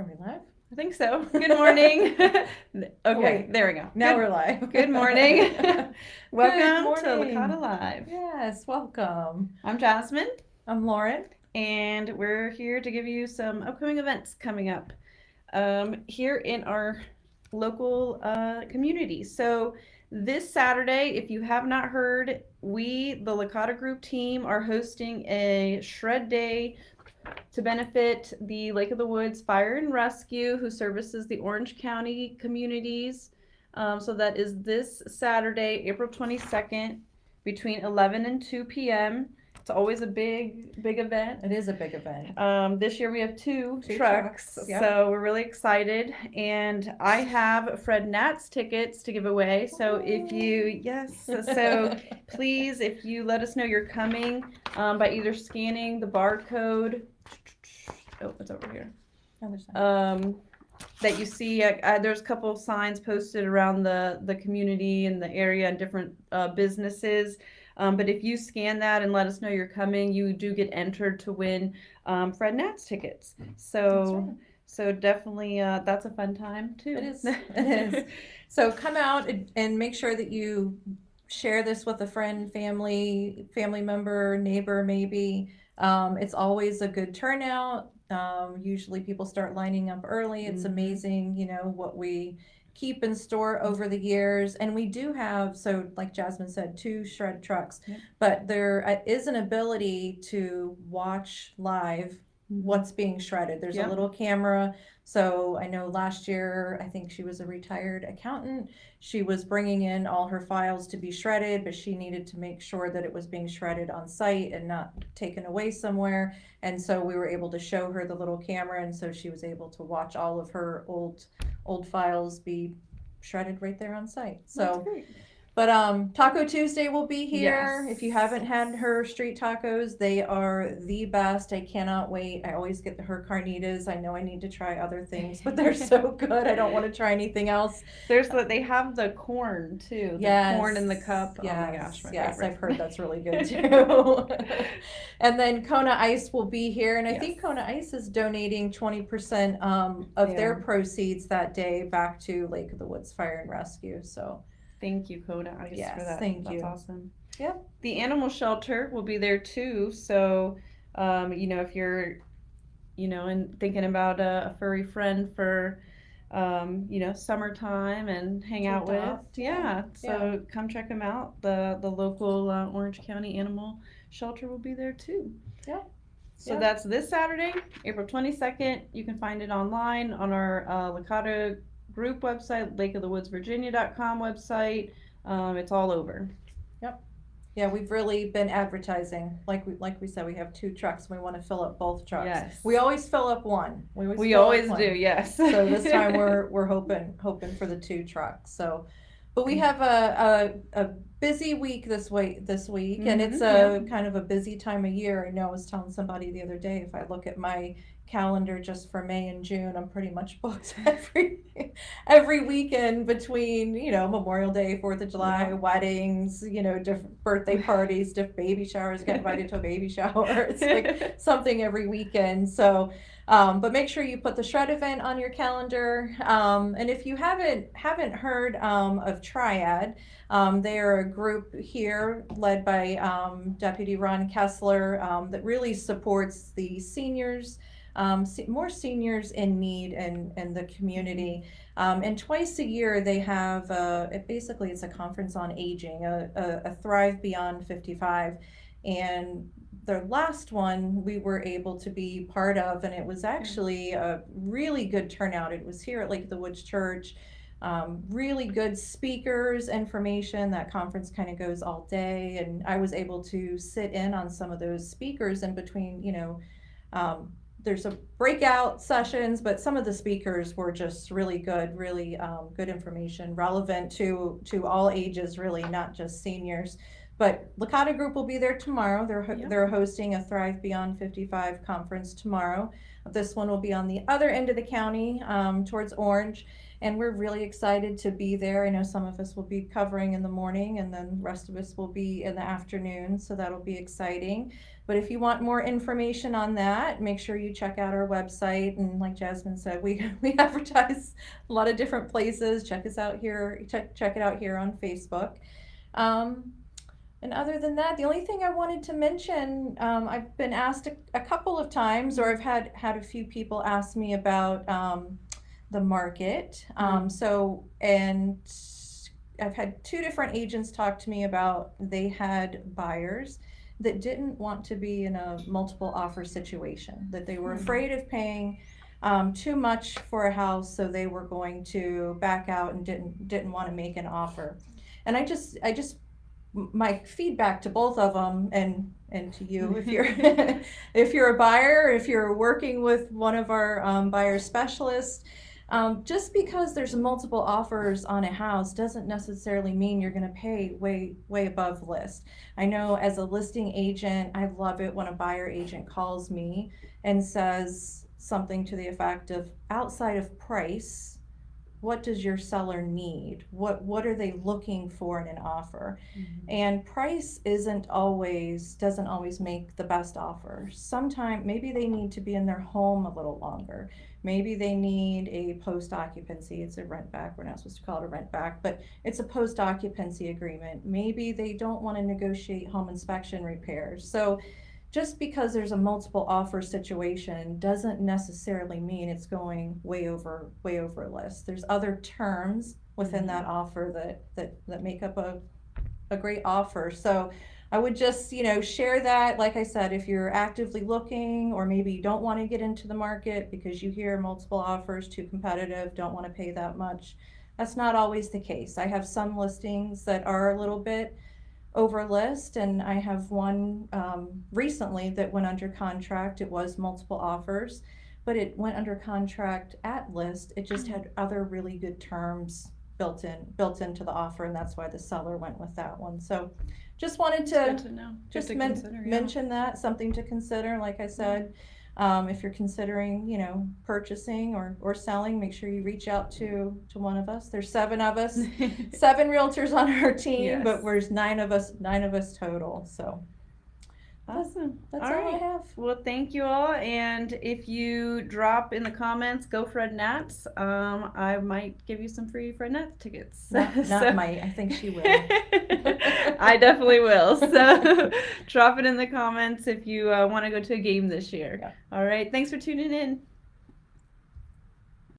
Are we live? I think so. Good morning. Okay, there we go. Now we're live. Good morning. Welcome Good to morning. Licata Live. Yes, welcome. I'm Jazmine, I'm Lauren. and we're here to give you some upcoming events coming up here in our local community. So this Saturday, if you have not heard, we, the Licata Group team, are hosting a Shred Day to benefit the Lake of the Woods Fire and Rescue, who services the Orange County communities. So that is this Saturday, April 22nd, between 11 and 2 p.m. It's always a big event. It is a big event. This year we have two Two trucks, trucks, yep. So we're really excited. And I have FREDNATS tickets to give away. So if you, so please, if you let us know you're coming by either scanning the barcode, oh, it's over here, that you see, there's a couple of signs posted around the community and the area and different businesses. But if you scan that and let us know you're coming, you do get entered to win FREDNATS tickets. So right. So definitely that's a fun time too. It is. It is. So come out and make sure that you share this with a friend, family member, neighbor, maybe. It's always a good turnout. Usually people start lining up early. It's amazing, what we keep in store over the years. And we do have, so like Jazmine said, two shred trucks, but there is an ability to watch live what's being shredded. There's a little camera. So I know last year, I think she was a retired accountant. She was bringing in all her files to be shredded, but she needed to make sure that it was being shredded on site and not taken away somewhere. And so we were able to show her the little camera, and so she was able to watch all of her old files be shredded right there on site. So, but Taco Tuesday will be here. If you haven't had her street tacos, they are the best. I cannot wait. I always get her carnitas. I know I need to try other things, but they're so good. I don't want to try anything else. They have the corn too. The corn in the cup. Yes. Oh my gosh, my yes, favorite. I've heard that's really good too. And then Kona Ice will be here, and I think Kona Ice is donating 20% of their proceeds that day back to Lake of the Woods Fire and Rescue. So. Thank you, Kona Ice, for that. Thank you. That's awesome. Yep. The animal shelter will be there too. So, if you're, and thinking about a furry friend for, summertime and hang out with. So come check them out. The local Orange County Animal Shelter will be there too. Yeah. So that's this Saturday, April 22nd. You can find it online on our Licata Group website, lakeofthewoodsvirginia.com website. It's all over. Yep. Yeah, we've really been advertising. Like we said, we have two trucks and we want to fill up both trucks. Yes. We always fill up one. We always do, yes. So this time we're hoping for the two trucks. So, but we have a busy week this week, and it's a kind of a busy time of year. I know I was telling somebody the other day, if I look at my calendar just for May and June, I'm pretty much booked every weekend between, Memorial Day, 4th of July, weddings, different birthday parties, different baby showers, get invited to a baby shower. It's like something every weekend. So, but make sure you put the shred event on your calendar. And if you haven't heard of Triad, they are a group here led by Deputy Ron Kessler that really supports the seniors, more seniors in need in the community. And twice a year they have basically it's a conference on aging, a Thrive Beyond 55. And the last one we were able to be part of, and it was actually a really good turnout. It was here at Lake of the Woods Church. Really good speakers, information. That conference kind of goes all day, and I was able to sit in on some of those speakers in between, there's a breakout sessions, but some of the speakers were just really good, really good information, relevant to all ages, really, not just seniors. But Licata Group will be there tomorrow. Yep. They're hosting a Thrive Beyond 55 conference tomorrow. This one will be on the other end of the county, towards Orange, and we're really excited to be there. I know some of us will be covering in the morning, and then the rest of us will be in the afternoon, so that'll be exciting. But if you want more information on that, make sure you check out our website. And like Jazmine said, we advertise a lot of different places. Check us out here. Check it out here on Facebook. And other than that, the only thing I wanted to mention, I've been asked a couple of times, or I've had a few people ask me about the market. And I've had 2 different agents talk to me about they had buyers that didn't want to be in a multiple offer situation, that they were afraid of paying too much for a house, so they were going to back out and didn't want to make an offer. And I just my feedback to both of them, and to you, if you're if you're a buyer, if you're working with one of our buyer specialists, just because there's multiple offers on a house doesn't necessarily mean you're going to pay way above list. I know as a listing agent, I love it when a buyer agent calls me and says something to the effect of, outside of price, what does your seller need? What are they looking for in an offer? And price doesn't always make the best offer. Sometimes maybe they need to be in their home a little longer. Maybe they need a post occupancy. It's a rent back. We're not supposed to call it a rent back, but it's a post occupancy agreement. Maybe they don't want to negotiate home inspection repairs. So just because there's a multiple offer situation doesn't necessarily mean it's going way over list. There's other terms within that offer that make up a great offer. So I would just, share that. Like I said, if you're actively looking, or maybe you don't want to get into the market because you hear multiple offers, too competitive, don't want to pay that much, that's not always the case. I have some listings that are a little bit over list, and I have one recently that went under contract. It was multiple offers, but it went under contract at list. It just had other really good terms built into the offer, and that's why the seller went with that one. So just wanted to mention that, something to consider. Like I said, if you're considering, purchasing or selling, make sure you reach out to one of us. There's 7 of us, 7 realtors on our team, Yes. but there's 9 of us total. So awesome. That's all I have. Well, thank you all. And if you drop in the comments, go FREDNATS, I might give you some free FREDNATS tickets. Not might. I think she will. I definitely will. So drop it in the comments if you want to go to a game this year. Yeah. All right. Thanks for tuning in.